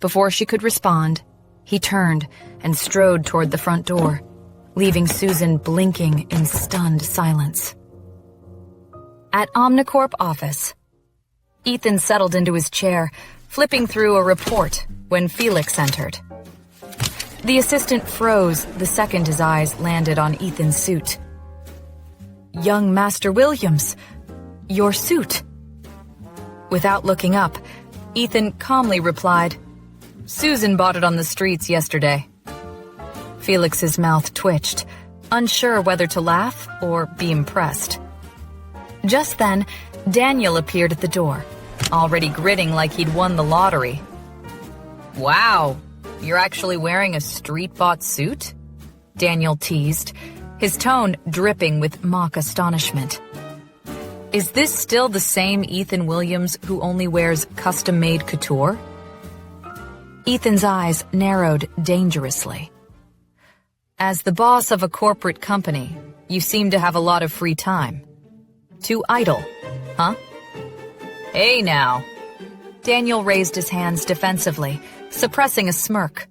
Before she could respond, he turned and strode toward the front door, leaving Susan blinking in stunned silence. At Omnicorp office, Ethan settled into his chair, flipping through a report when Felix entered. The assistant froze the second his eyes landed on Ethan's suit. "Young Master Williams, your suit." Without looking up, Ethan calmly replied, "Susan bought it on the streets yesterday." Felix's mouth twitched, unsure whether to laugh or be impressed. Just then, Daniel appeared at the door, already grinning like he'd won the lottery. "Wow, you're actually wearing a street-bought suit?" Daniel teased, his tone dripping with mock astonishment. "Is this still the same Ethan Williams who only wears custom-made couture?" Ethan's eyes narrowed dangerously. "As the boss of a corporate company, you seem to have a lot of free time. Too idle, huh?" "Hey now." Daniel raised his hands defensively, suppressing a smirk.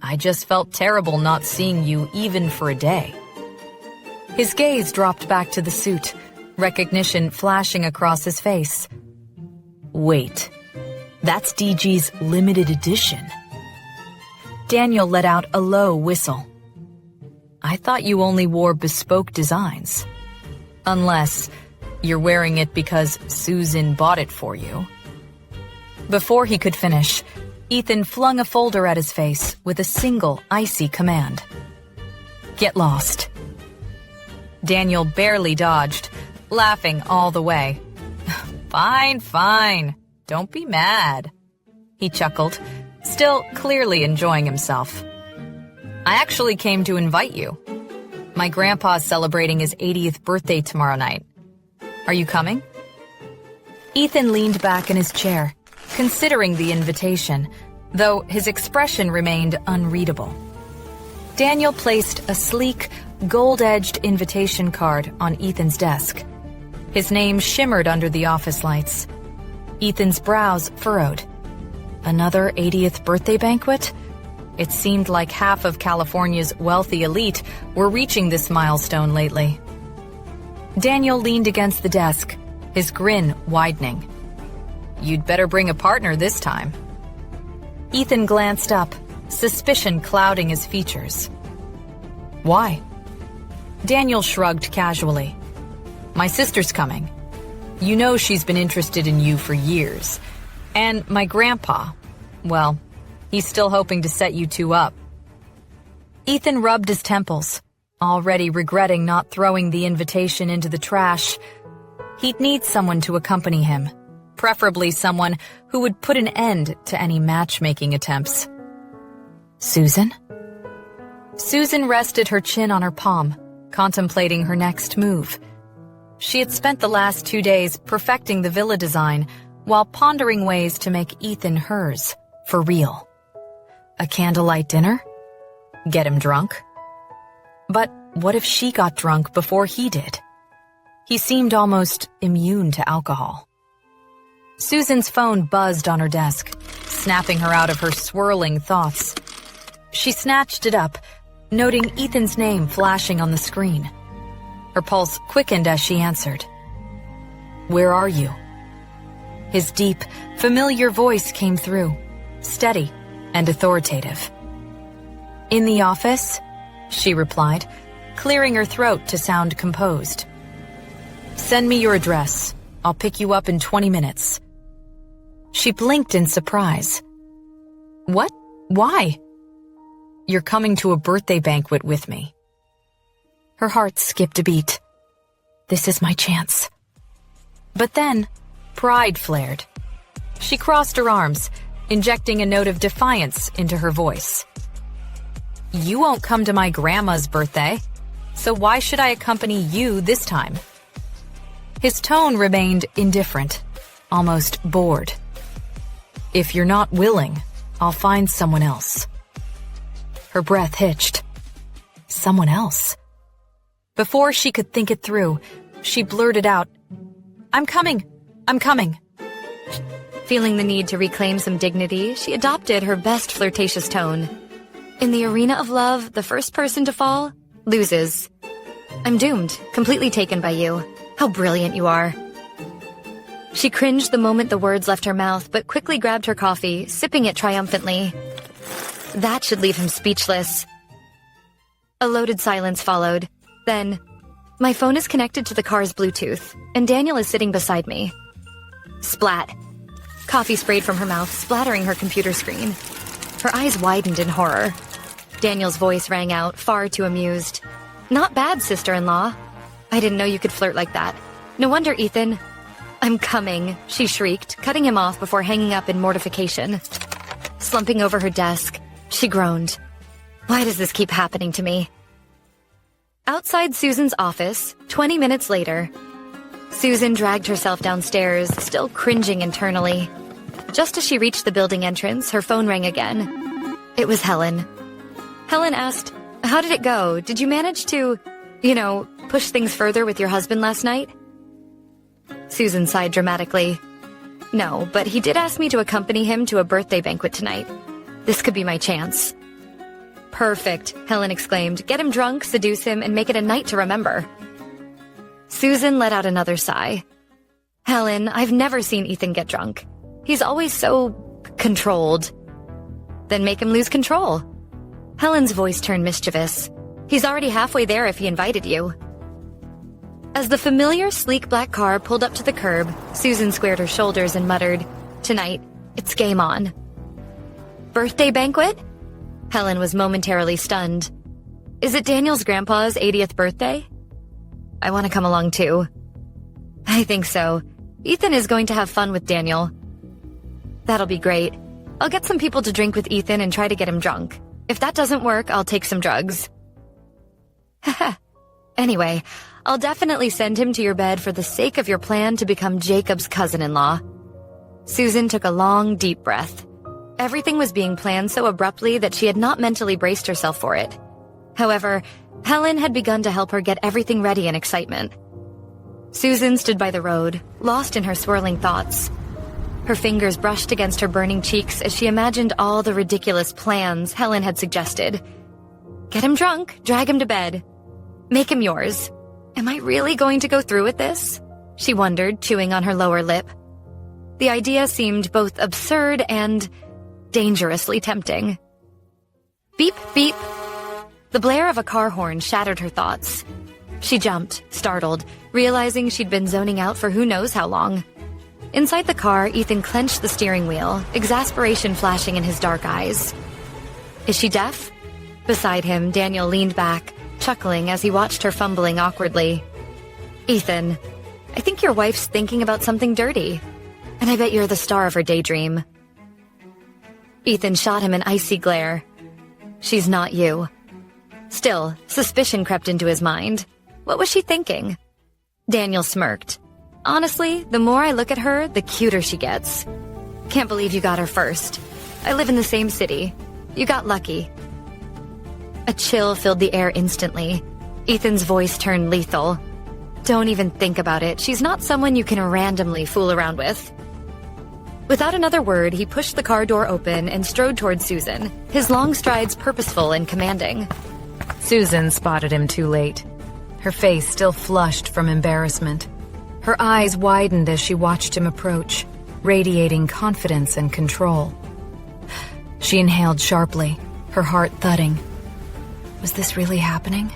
"I just felt terrible not seeing you even for a day." His gaze dropped back to the suit, recognition flashing across his face. "Wait, that's DG's limited edition." Daniel let out a low whistle. "I thought you only wore bespoke designs. Unless you're wearing it because Susan bought it for you." Before he could finish, Ethan flung a folder at his face with a single icy command. "Get lost." Daniel barely dodged, laughing all the way. "Fine, fine. Don't be mad," he chuckled, still clearly enjoying himself. "I actually came to invite you. My grandpa's celebrating his 80th birthday tomorrow night. Are you coming?" Ethan leaned back in his chair, considering the invitation, though his expression remained unreadable. Daniel placed a sleek, gold-edged invitation card on Ethan's desk. His name shimmered under the office lights. Ethan's brows furrowed. Another 80th birthday banquet? It seemed like half of California's wealthy elite were reaching this milestone lately. Daniel leaned against the desk, his grin widening. "You'd better bring a partner this time." Ethan glanced up, suspicion clouding his features. "Why?" Daniel shrugged casually. "My sister's coming. You know she's been interested in you for years. And my grandpa, well, he's still hoping to set you two up." Ethan rubbed his temples, already regretting not throwing the invitation into the trash. He'd need someone to accompany him, preferably someone who would put an end to any matchmaking attempts. "Susan?" Susan rested her chin on her palm, contemplating her next move. She had spent the last 2 days perfecting the villa design while pondering ways to make Ethan hers, for real. A candlelight dinner? Get him drunk? But what if she got drunk before he did? He seemed almost immune to alcohol. Susan's phone buzzed on her desk, snapping her out of her swirling thoughts. She snatched it up, noting Ethan's name flashing on the screen. Her pulse quickened as she answered. "Where are you?" His deep, familiar voice came through, steady and authoritative. "In the office," she replied, clearing her throat to sound composed. "Send me your address. I'll pick you up in 20 minutes. She blinked in surprise. "What? Why?" "You're coming to a birthday banquet with me." Her heart skipped a beat. This is my chance. But then, pride flared. She crossed her arms, injecting a note of defiance into her voice. "You won't come to my grandma's birthday, so why should I accompany you this time?" His tone remained indifferent, almost bored. "If you're not willing, I'll find someone else." Her breath hitched. Someone else? Before she could think it through, she blurted out, I'm coming. Feeling the need to reclaim some dignity, she adopted her best flirtatious tone. In the arena of love, the first person to fall loses. I'm doomed, completely taken by you. How brilliant you are. She cringed the moment the words left her mouth, but quickly grabbed her coffee, sipping it triumphantly. That should leave him speechless. A loaded silence followed. Then, my phone is connected to the car's Bluetooth, and Daniel is sitting beside me. Splat. Coffee sprayed from her mouth, splattering her computer screen. Her eyes widened in horror. Daniel's voice rang out, far too amused. Not bad, sister-in-law. I didn't know you could flirt like that. No wonder, Ethan. I'm coming, she shrieked, cutting him off before hanging up in mortification. Slumping over her desk, she groaned. Why does this keep happening to me? Outside Susan's office, 20 minutes later, Susan dragged herself downstairs, still cringing internally. Just as she reached the building entrance, her phone rang again. It was Helen. Helen asked, "How did it go? Did you manage to, push things further with your husband last night?" Susan sighed dramatically. No, but he did ask me to accompany him to a birthday banquet tonight. This could be my chance. Perfect, Helen exclaimed. Get him drunk, seduce him, and make it a night to remember. Susan let out another sigh. Helen, I've never seen Ethan get drunk. He's always so controlled. Then make him lose control. Helen's voice turned mischievous. He's already halfway there if he invited you. As the familiar sleek black car pulled up to the curb, Susan squared her shoulders and muttered, Tonight, it's game on. Birthday banquet? Helen was momentarily stunned. Is it Daniel's grandpa's 80th birthday? I want to come along too. I think so. Ethan is going to have fun with Daniel. That'll be great. I'll get some people to drink with Ethan and try to get him drunk. If that doesn't work, I'll take some drugs. Haha. Anyway, I'll definitely send him to your bed for the sake of your plan to become Jacob's cousin-in-law. Susan took a long, deep breath. Everything was being planned so abruptly that she had not mentally braced herself for it. However, Helen had begun to help her get everything ready in excitement. Susan stood by the road, lost in her swirling thoughts. Her fingers brushed against her burning cheeks as she imagined all the ridiculous plans Helen had suggested. Get him drunk, drag him to bed. Make him yours. Am I really going to go through with this? She wondered, chewing on her lower lip. The idea seemed both absurd and dangerously tempting. Beep, beep. The blare of a car horn shattered her thoughts. She jumped, startled, realizing she'd been zoning out for who knows how long. Inside the car, Ethan clenched the steering wheel, exasperation flashing in his dark eyes. Is she deaf? Beside him, Daniel leaned back, chuckling as he watched her fumbling awkwardly. Ethan, I think your wife's thinking about something dirty. And I bet you're the star of her daydream. Ethan shot him an icy glare. She's not you. Still, suspicion crept into his mind. What was she thinking? Daniel smirked. Honestly, the more I look at her, the cuter she gets. Can't believe you got her first. I live in the same city. You got lucky. A chill filled the air instantly. Ethan's voice turned lethal. Don't even think about it. She's not someone you can randomly fool around with. Without another word, he pushed the car door open and strode toward Susan, his long strides purposeful and commanding. Susan spotted him too late. Her face still flushed from embarrassment. Her eyes widened as she watched him approach, radiating confidence and control. She inhaled sharply, her heart thudding. Was this really happening?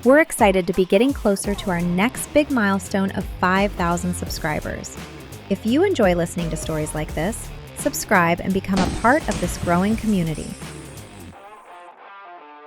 We're excited to be getting closer to our next big milestone of 5,000 subscribers. If you enjoy listening to stories like this, subscribe and become a part of this growing community.